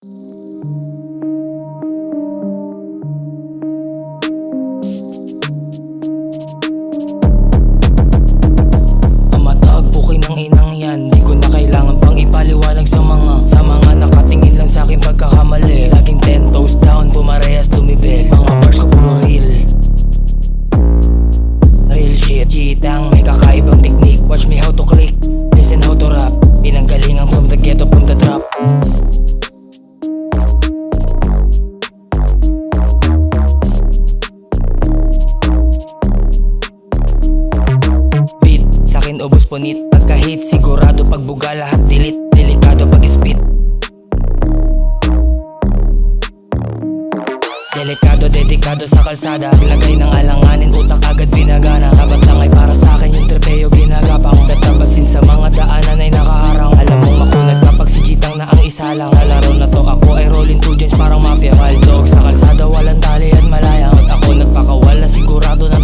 Ang matag bukay ng inang yan, di ko na kailangan pang ipaliwanag sa mga nakatingin lang sa akin pagkakamali. Laging 10 toes down, pumarehas tumibel. Mga bars ko puro real shit. Gitang may kakaibang technique. Watch me how to click, listen how to rap. Pinanggalingan from the ghetto, from the drop. Beat, sakin ubos punit. Pagka-hit, sigurado pagbuga lahat delete. Delikado pag-spit. Delikado, dedikado sa kalsada. Lagay ng alanganin, utak agad binagana. Dapat lang ay para sa akin yung trepeo ginagapang. Tatabasin sa mga daanan ay nakaharang. Alam mong makunat kapag si Gitang na ang isa lang. Lalaro na to, ako ay rolling 2 gens parang mafia. Wild dog sa kalsada, walang tali at malaya. At ako nagpakawala, sigurado ng